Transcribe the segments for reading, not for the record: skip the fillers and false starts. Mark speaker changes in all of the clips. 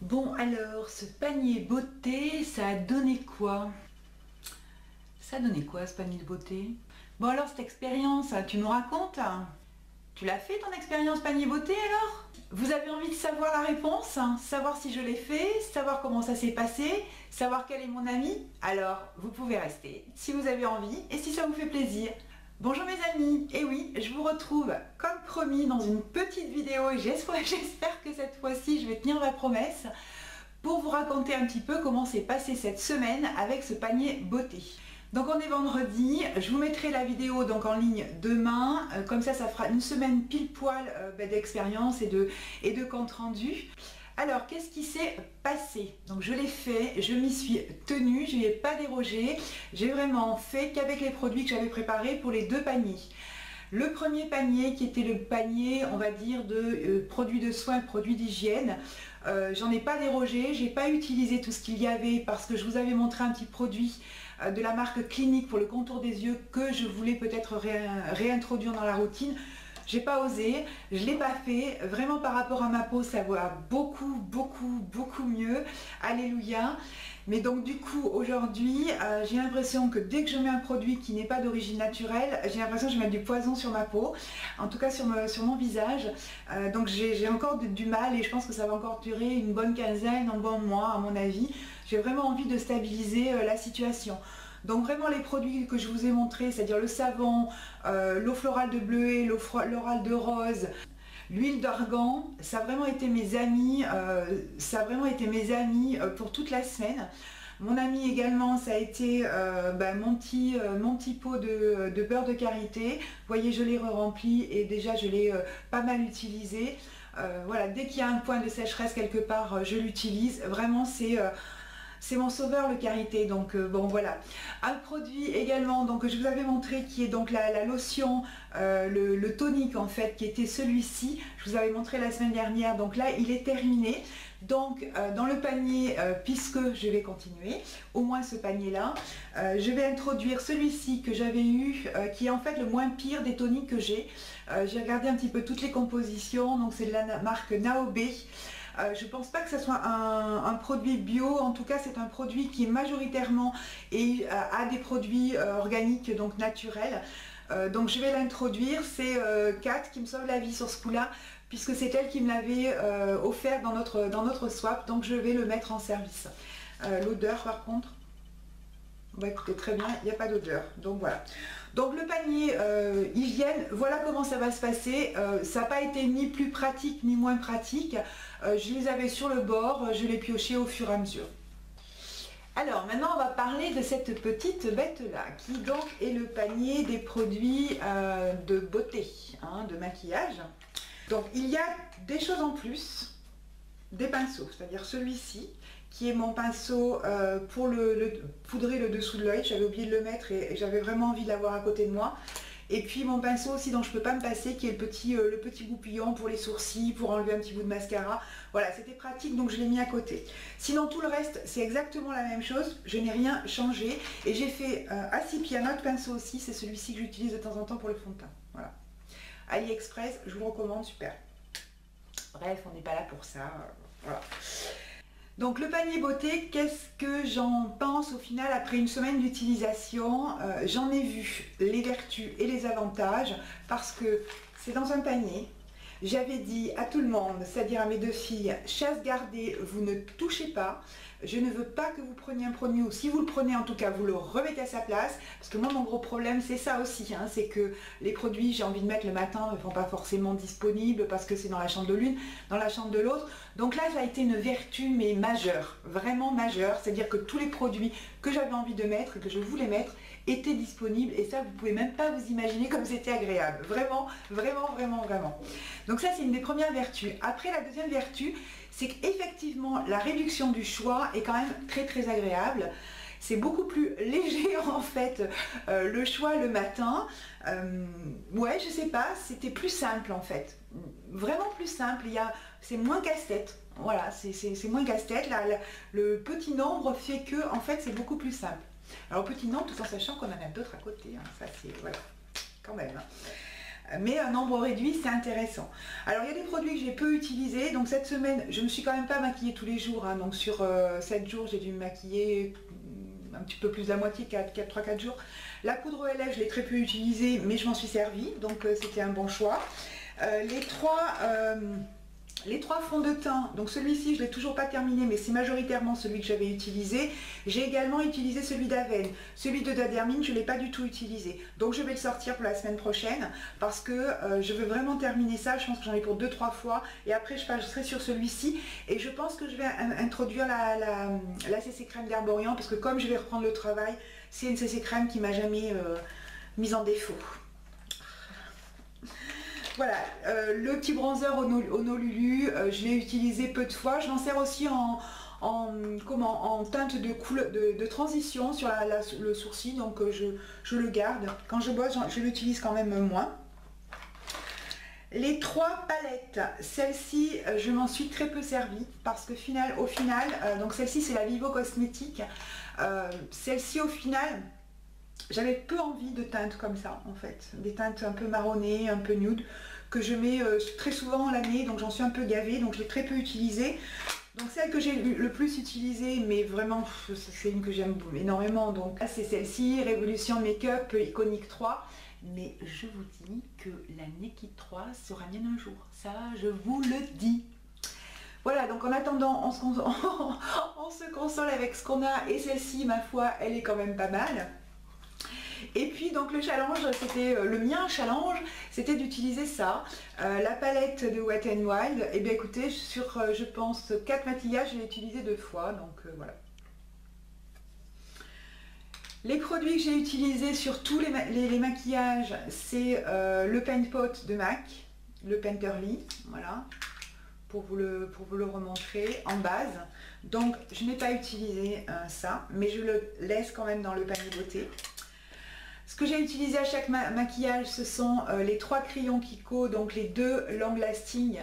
Speaker 1: Bon alors, ce panier beauté, ça a donné quoi? Ça a donné quoi ce panier de beauté? Bon alors cette expérience, tu nous racontes? Tu l'as fait ton expérience panier beauté alors? Vous avez envie de savoir la réponse? Savoir si je l'ai fait? Savoir comment ça s'est passé? Savoir quel est mon ami? Alors, vous pouvez rester si vous avez envie et si ça vous fait plaisir. Bonjour mes amis, et oui, je vous retrouve comme promis dans une petite vidéo et j'espère que cette fois-ci je vais tenir ma promesse pour vous raconter un petit peu comment s'est passée cette semaine avec ce panier beauté. Donc on est vendredi, je vous mettrai la vidéo donc en ligne demain, comme ça fera une semaine pile poil d'expérience et de compte rendu. Alors, qu'est-ce qui s'est passé? Donc, je l'ai fait, je m'y suis tenue, je n'y ai pas dérogé. J'ai vraiment fait qu'avec les produits que j'avais préparés pour les deux paniers. Le premier panier qui était le panier, on va dire, de produits de soins, produits d'hygiène. J'en ai pas dérogé, j'ai pas utilisé tout ce qu'il y avait parce que je vous avais montré un petit produit de la marque Clinique pour le contour des yeux que je voulais peut-être réintroduire dans la routine. J'ai pas osé, je l'ai pas fait, vraiment par rapport à ma peau ça va beaucoup mieux, alléluia. Mais donc du coup aujourd'hui j'ai l'impression que dès que je mets un produit qui n'est pas d'origine naturelle, j'ai l'impression que je mets du poison sur ma peau, en tout cas sur mon visage. Donc j'ai encore du mal et je pense que ça va encore durer une bonne quinzaine, un bon mois à mon avis. J'ai vraiment envie de stabiliser la situation. Donc vraiment les produits que je vous ai montrés, c'est-à-dire le savon, l'eau florale de bleuet, l'eau florale de rose, l'huile d'argan, ça a vraiment été mes amis, pour toute la semaine. Mon ami également, ça a été mon petit pot de beurre de karité. Vous voyez, je l'ai rempli et déjà je l'ai pas mal utilisé. Voilà, dès qu'il y a un point de sécheresse quelque part, je l'utilise. Vraiment, c'est mon sauveur le karité, donc bon voilà. Un produit également donc que je vous avais montré qui est donc la lotion, le tonique en fait, qui était celui-ci. Je vous avais montré la semaine dernière, donc là il est terminé. Donc dans le panier, puisque je vais continuer, au moins ce panier là, je vais introduire celui-ci que j'avais eu, qui est en fait le moins pire des toniques que j'ai. J'ai regardé un petit peu toutes les compositions, donc c'est de la marque Naobe. Je ne pense pas que ce soit un produit bio, en tout cas c'est un produit qui est majoritairement a des produits organiques, donc naturels. Donc je vais l'introduire, c'est Kat qui me sauve la vie sur ce coup-là, puisque c'est elle qui me l'avait offert dans notre swap, donc je vais le mettre en service. L'odeur par contre, bah écoutez, très bien, il n'y a pas d'odeur, donc voilà. Donc le panier hygiène, voilà comment ça va se passer. Ça n'a pas été ni plus pratique ni moins pratique. Je les avais sur le bord, je les piochais au fur et à mesure. Alors maintenant on va parler de cette petite bête là, qui donc est le panier des produits de beauté, hein, de maquillage. Donc il y a des choses en plus, des pinceaux, c'est-à-dire celui-ci, qui est mon pinceau pour poudrer le dessous de l'œil. J'avais oublié de le mettre et j'avais vraiment envie de l'avoir à côté de moi. Et puis mon pinceau aussi dont je ne peux pas me passer, qui est le petit goupillon pour les sourcils, pour enlever un petit bout de mascara. Voilà, c'était pratique, donc je l'ai mis à côté. Sinon tout le reste c'est exactement la même chose, je n'ai rien changé. Et j'ai fait puis un autre pinceau aussi, c'est celui-ci que j'utilise de temps en temps pour le fond de teint. Voilà. AliExpress, je vous le recommande, super. Bref, on n'est pas là pour ça. Voilà. Donc le panier beauté, qu'est-ce que j'en pense au final après une semaine d'utilisation? J'en ai vu les vertus et les avantages parce que c'est dans un panier. J'avais dit à tout le monde, c'est-à-dire à mes deux filles, chasse gardée, vous ne touchez pas. Je ne veux pas que vous preniez un produit, ou si vous le prenez en tout cas, vous le remettez à sa place. Parce que moi, mon gros problème, c'est ça aussi. Hein, c'est que les produits, j'ai envie de mettre le matin, ne sont pas forcément disponibles parce que c'est dans la chambre de l'une, dans la chambre de l'autre. Donc là, ça a été une vertu, mais majeure, vraiment majeure. C'est-à-dire que tous les produits que j'avais envie de mettre et que je voulais mettre étaient disponibles. Et ça, vous pouvez même pas vous imaginer comme c'était agréable. Vraiment. Donc ça, c'est une des premières vertus. Après, la deuxième vertu, c'est qu'effectivement la réduction du choix est quand même très agréable. C'est beaucoup plus léger en fait le choix le matin. Ouais, je sais pas, c'était plus simple en fait. Vraiment plus simple, c'est moins casse-tête. Voilà, c'est moins casse-tête. Le petit nombre fait que en fait c'est beaucoup plus simple. Alors petit nombre tout en sachant qu'on en a d'autres à côté. Hein. Ça c'est, voilà, quand même. Hein. mais un nombre réduit, c'est intéressant. Alors il y a des produits que j'ai peu utilisés, donc cette semaine je me suis quand même pas maquillée tous les jours, hein. Donc sur 7 jours j'ai dû me maquiller un petit peu plus de la moitié, 3-4 jours. La poudre aux lèvres je l'ai très peu utilisée, mais je m'en suis servi, donc c'était un bon choix. Les trois fonds de teint, donc celui-ci je ne l'ai toujours pas terminé, mais c'est majoritairement celui que j'avais utilisé. J'ai également utilisé celui d'Aven. Celui de Dadermine, je ne l'ai pas du tout utilisé. Donc je vais le sortir pour la semaine prochaine, parce que je veux vraiment terminer ça. Je pense que j'en ai pour 2-3 fois, et après je passerai sur celui-ci. Et je pense que je vais introduire la CC crème d'Herborian, parce que comme je vais reprendre le travail, c'est une CC crème qui m'a jamais mise en défaut. Voilà, le petit bronzer Honolulu, je l'ai utilisé peu de fois. Je m'en sers aussi en teinte de transition sur le sourcil, donc je le garde. Quand je bosse, je l'utilise quand même moins. Les 3 palettes, celle-ci, je m'en suis très peu servie parce que au final, donc celle-ci c'est la Vivo Cosmétique. Celle-ci au final, j'avais peu envie de teintes comme ça en fait, des teintes un peu marronnées, un peu nude, que je mets très souvent l'année, donc j'en suis un peu gavée, donc je l'ai très peu utilisée. Donc celle que j'ai le plus utilisée, mais vraiment c'est une que j'aime énormément, donc c'est celle-ci, Révolution Make-up Iconic 3. Mais je vous dis que la Naked 3 sera mienne un jour, ça je vous le dis. Voilà, donc en attendant, on se console avec ce qu'on a, et celle-ci, ma foi, elle est quand même pas mal. Et puis donc le challenge, c'était le mien challenge, c'était d'utiliser ça, la palette de Wet n Wild. Et bien écoutez, sur je pense 4 maquillages, je l'ai utilisé 2 fois, donc voilà. Les produits que j'ai utilisés sur tous les maquillages, c'est le Paint Pot de MAC, le Painterly, voilà, pour vous le remontrer en base. Donc je n'ai pas utilisé ça, mais je le laisse quand même dans le panier beauté. Ce que j'ai utilisé à chaque maquillage, ce sont les 3 crayons Kiko, donc les 2 Long Lasting,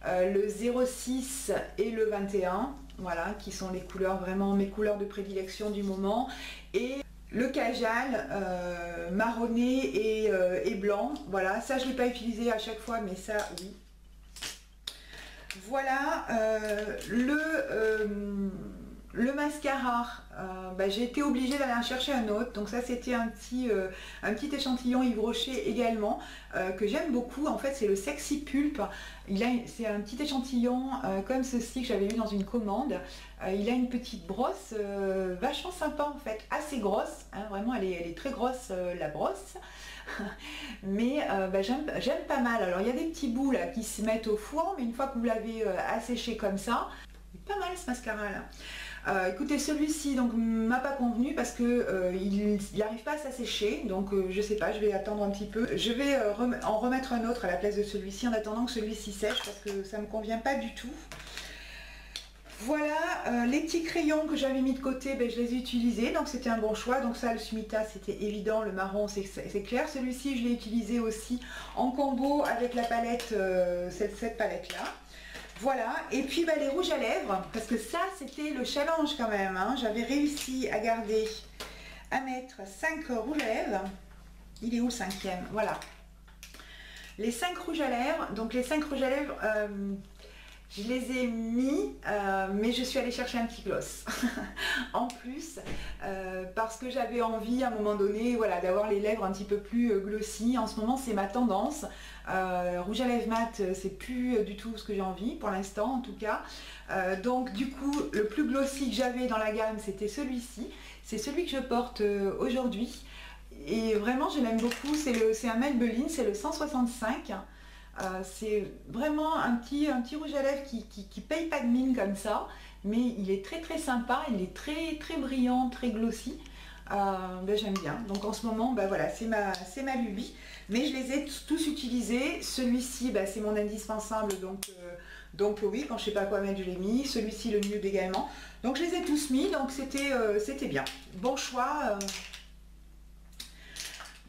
Speaker 1: le 06 et le 21, voilà, qui sont les couleurs, vraiment mes couleurs de prédilection du moment. Et le Kajal marronné et blanc, voilà, ça je ne l'ai pas utilisé à chaque fois, mais ça oui. Voilà, le mascara, j'ai été obligée d'aller en chercher un autre, donc ça c'était un petit échantillon Yves Rocher également, que j'aime beaucoup. En fait c'est le Sexy Pulp, c'est un petit échantillon comme ceci que j'avais eu dans une commande. Il a une petite brosse vachement sympa en fait, assez grosse, hein, vraiment elle est très grosse la brosse. Mais j'aime pas mal. Alors il y a des petits bouts là qui se mettent au four, mais une fois que vous l'avez asséché comme ça, c'est pas mal ce mascara là. Écoutez, celui-ci donc m'a pas convenu parce que il n'arrive pas à s'assécher, donc je sais pas, je vais attendre un petit peu. Je vais en remettre un autre à la place de celui-ci en attendant que celui-ci sèche, parce que ça me convient pas du tout. Voilà, les petits crayons que j'avais mis de côté, je les ai utilisés, donc c'était un bon choix. Donc ça, le Sumita, c'était évident, le marron, c'est clair. Celui-ci, je l'ai utilisé aussi en combo avec la palette, cette palette-là. Voilà, et puis les rouges à lèvres, parce que ça, c'était le challenge quand même, hein. J'avais réussi à mettre 5 rouges à lèvres. Il est où le 5e? Voilà. Les 5 rouges à lèvres, donc les 5 rouges à lèvres... je les ai mis, mais je suis allée chercher un petit gloss en plus, parce que j'avais envie à un moment donné, voilà, d'avoir les lèvres un petit peu plus glossy. En ce moment, c'est ma tendance. Rouge à lèvres mat, c'est plus du tout ce que j'ai envie, pour l'instant en tout cas. Donc du coup, le plus glossy que j'avais dans la gamme, c'était celui-ci. C'est celui que je porte aujourd'hui. Et vraiment, je l'aime beaucoup. C'est un Maybelline, c'est le 165. C'est vraiment un petit rouge à lèvres qui paye pas de mine comme ça, mais il est très très sympa, il est très très brillant, très glossy. J'aime bien. Donc en ce moment, voilà, c'est ma lubie, mais je les ai tous utilisés. Celui-ci, c'est mon indispensable, donc oui, quand je sais pas quoi mettre, je l'ai mis. Celui-ci, le nude également. Donc je les ai tous mis, donc c'était bien. Bon choix.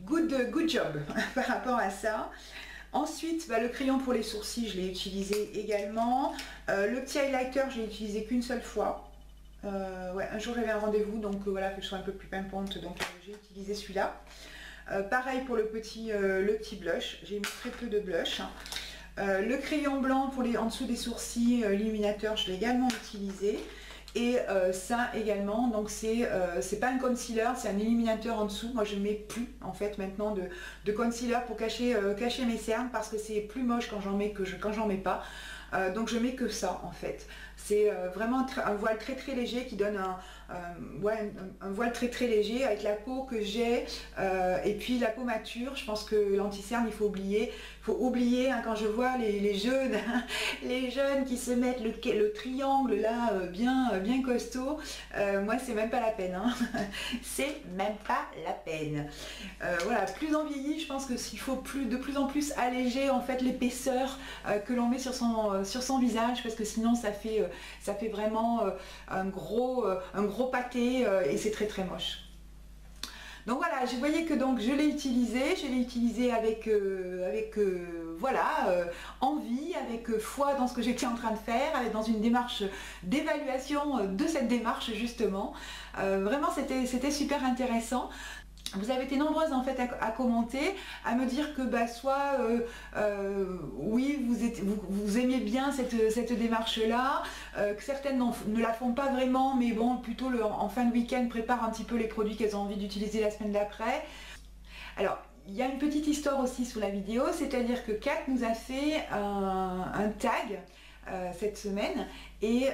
Speaker 1: Good job par rapport à ça. Ensuite, le crayon pour les sourcils, je l'ai utilisé également. Le petit highlighter, je l'ai utilisé qu'une seule fois. Ouais, un jour j'avais un rendez-vous, donc voilà, que je sois un peu plus pimpante, donc j'ai utilisé celui-là. Pareil pour le petit blush, j'ai mis très peu de blush. Le crayon blanc pour en dessous des sourcils, l'illuminateur, je l'ai également utilisé. Et ça également, donc c'est pas un concealer, c'est un illuminateur en dessous. Moi je ne mets plus en fait maintenant de concealer pour cacher mes cernes parce que c'est plus moche quand j'en mets que quand j'en mets pas. Donc je mets que ça en fait. C'est vraiment un voile très très léger qui donne un voile très très léger avec la peau que j'ai et puis la peau mature. Je pense que l'anti-cerne il faut oublier hein, quand je vois les jeunes les jeunes qui se mettent le triangle là bien costaud, moi c'est même pas la peine hein. C'est même pas la peine. Voilà, plus on vieillit, je pense que s'il faut de plus en plus alléger en fait l'épaisseur que l'on met sur son visage parce que sinon ça fait vraiment un gros pâté et c'est très très moche. Donc voilà, vous voyez que donc je l'ai utilisé avec voilà, envie, avec foi dans ce que j'étais en train de faire, dans une démarche d'évaluation de cette démarche justement. Vraiment c'était super intéressant. Vous avez été nombreuses en fait à commenter, à me dire que bah, soit oui vous aimiez bien cette démarche là, que certaines ne la font pas vraiment mais bon plutôt en fin de week-end préparent un petit peu les produits qu'elles ont envie d'utiliser la semaine d'après. Alors il y a une petite histoire aussi sous la vidéo, c'est-à-dire que Kat nous a fait un tag cette semaine et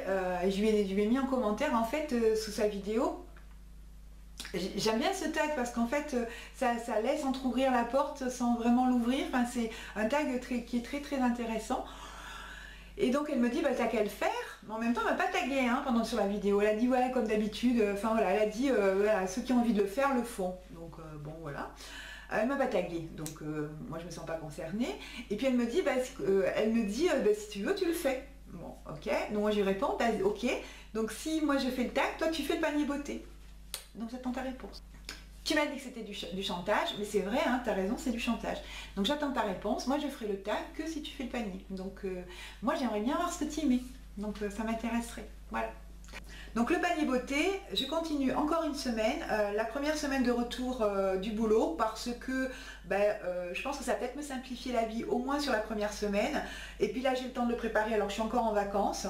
Speaker 1: je lui ai mis en commentaire en fait sous sa vidéo. J'aime bien ce tag parce qu'en fait ça laisse entrouvrir la porte sans vraiment l'ouvrir, enfin, c'est un tag qui est très très intéressant. Et donc elle me dit bah t'as qu'à le faire, mais en même temps elle m'a pas tagué hein, sur la vidéo, elle a dit ouais comme d'habitude, enfin voilà, elle a dit voilà, ceux qui ont envie de le faire le font, donc bon voilà. Elle m'a pas tagué, donc moi je me sens pas concernée. Et puis elle me dit bah, bah, si tu veux tu le fais. Bon ok, donc moi je lui réponds bah, ok, donc si moi je fais le tag, toi tu fais le panier beauté. Donc j'attends ta réponse. Tu m'as dit que c'était du chantage, mais c'est vrai, hein, tu as raison, c'est du chantage. Donc j'attends ta réponse, moi je ferai le tag que si tu fais le panier. Donc moi j'aimerais bien voir ce que tu y mets, donc ça m'intéresserait, voilà. Donc le panier beauté, je continue encore une semaine, la première semaine de retour du boulot parce que je pense que ça va peut-être me simplifier la vie au moins sur la première semaine. Et puis là j'ai le temps de le préparer alors que je suis encore en vacances.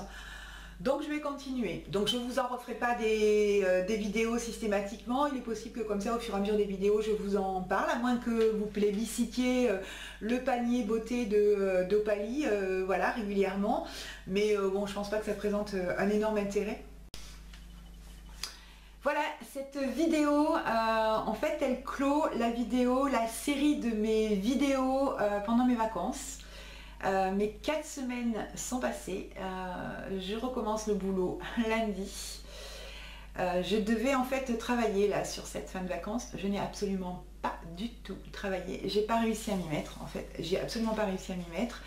Speaker 1: Donc je vais continuer. Donc je ne vous en referai pas des vidéos systématiquement. Il est possible que comme ça au fur et à mesure des vidéos je vous en parle, à moins que vous plébiscitiez le panier beauté d'Opali voilà, régulièrement. Mais bon, je ne pense pas que ça présente un énorme intérêt. Voilà, cette vidéo, en fait elle clôt la série de mes vidéos pendant mes vacances. Mes 4 semaines sont passées, je recommence le boulot lundi. Je devais en fait travailler là sur cette fin de vacances, je n'ai absolument pas du tout travaillé, j'ai pas réussi à m'y mettre en fait, j'ai absolument pas réussi à m'y mettre,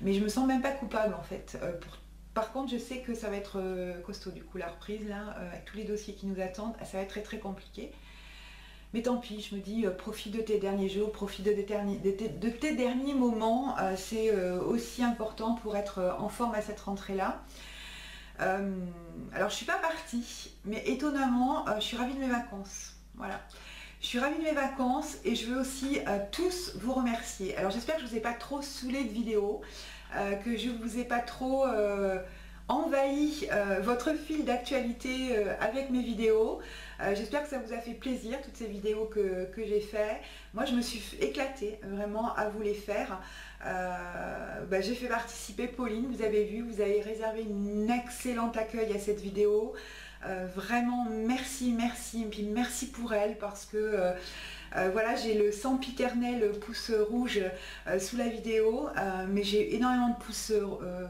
Speaker 1: mais je me sens même pas coupable en fait. Par contre je sais que ça va être costaud du coup la reprise là, avec tous les dossiers qui nous attendent, ça va être très très compliqué. Mais tant pis, je me dis, profite de tes derniers jours, profite de tes derniers moments, c'est aussi important pour être en forme à cette rentrée-là. Alors je suis pas partie, mais étonnamment, je suis ravie de mes vacances. Voilà. Je suis ravie de mes vacances et je veux aussi tous vous remercier. Alors j'espère que je ne vous ai pas trop saoulé de vidéos, que je ne vous ai pas trop envahi votre fil d'actualité avec mes vidéos. J'espère que ça vous a fait plaisir, toutes ces vidéos que j'ai fait. Moi, je me suis éclatée vraiment à vous les faire. J'ai fait participer Pauline, vous avez vu, vous avez réservé un excellent accueil à cette vidéo. Vraiment, merci, merci, et puis merci pour elle parce que voilà, j'ai le sempiternel pouce rouge sous la vidéo, mais j'ai énormément de pouces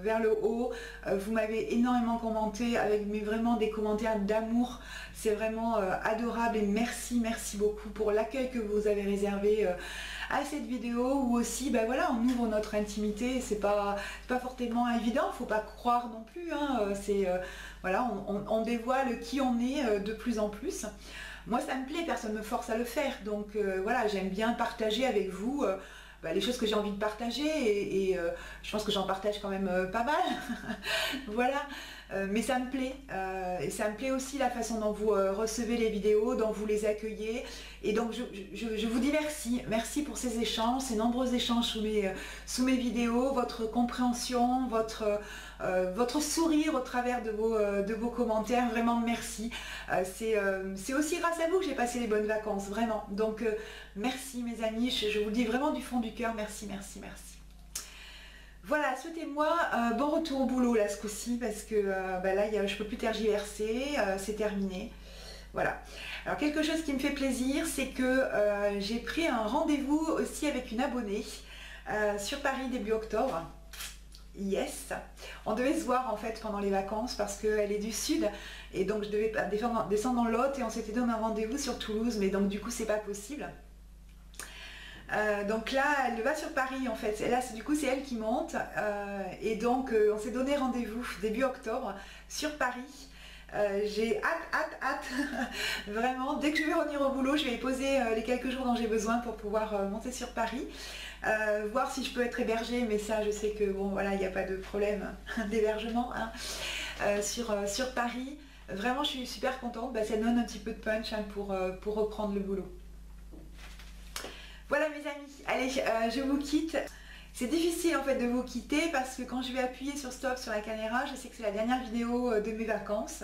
Speaker 1: vers le haut. Vous m'avez énormément commenté avec vraiment des commentaires d'amour. C'est vraiment adorable et merci, merci beaucoup pour l'accueil que vous avez réservé à cette vidéo où aussi, voilà, on ouvre notre intimité. C'est pas forcément évident, faut pas croire non plus. Hein, voilà, on dévoile qui on est de plus en plus. Moi ça me plaît, personne ne me force à le faire, donc voilà, j'aime bien partager avec vous les choses que j'ai envie de partager et je pense que j'en partage quand même pas mal. Voilà, mais ça me plaît. Et ça me plaît aussi la façon dont vous recevez les vidéos, dont vous les accueillez. Et donc je vous dis merci. Merci pour ces échanges, ces nombreux échanges sous mes vidéos, votre compréhension, votre sourire au travers de vos commentaires. Vraiment merci. C'est aussi grâce à vous que j'ai passé les bonnes vacances, vraiment. Donc merci mes amis, je vous le dis vraiment du fond du cœur, merci, merci, merci. Voilà, souhaitez-moi un bon retour au boulot là ce coup-ci, parce que là je ne peux plus tergiverser, c'est terminé. Voilà. Alors quelque chose qui me fait plaisir, c'est que j'ai pris un rendez-vous aussi avec une abonnée sur Paris début octobre. Yes, on devait se voir en fait pendant les vacances parce qu'elle est du sud et donc je devais descendre dans l'Aude et on s'était donné un rendez-vous sur Toulouse, mais donc du coup c'est pas possible. Donc là elle va sur Paris en fait, et là du coup c'est elle qui monte et donc on s'est donné rendez-vous début octobre sur Paris. J'ai hâte vraiment, dès que je vais revenir au boulot je vais poser les quelques jours dont j'ai besoin pour pouvoir monter sur Paris, voir si je peux être hébergée, mais ça je sais que bon voilà, il n'y a pas de problème d'hébergement hein, sur Paris. Vraiment je suis super contente, ça donne un petit peu de punch hein, pour reprendre le boulot. Voilà mes amis, allez je vous quitte. C'est difficile en fait de vous quitter parce que quand je vais appuyer sur stop sur la caméra, je sais que c'est la dernière vidéo de mes vacances.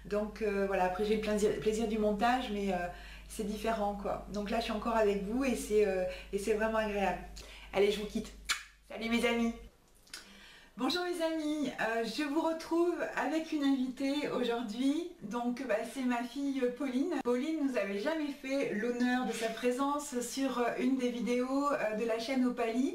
Speaker 1: Donc voilà, après j'ai le plaisir du montage, mais c'est différent quoi. Donc là je suis encore avec vous et c'est vraiment agréable. Allez, je vous quitte. Salut mes amis. Bonjour mes amis, je vous retrouve avec une invitée aujourd'hui. Donc c'est ma fille Pauline. Pauline nous avait jamais fait l'honneur de sa présence sur une des vidéos de la chaîne Opali.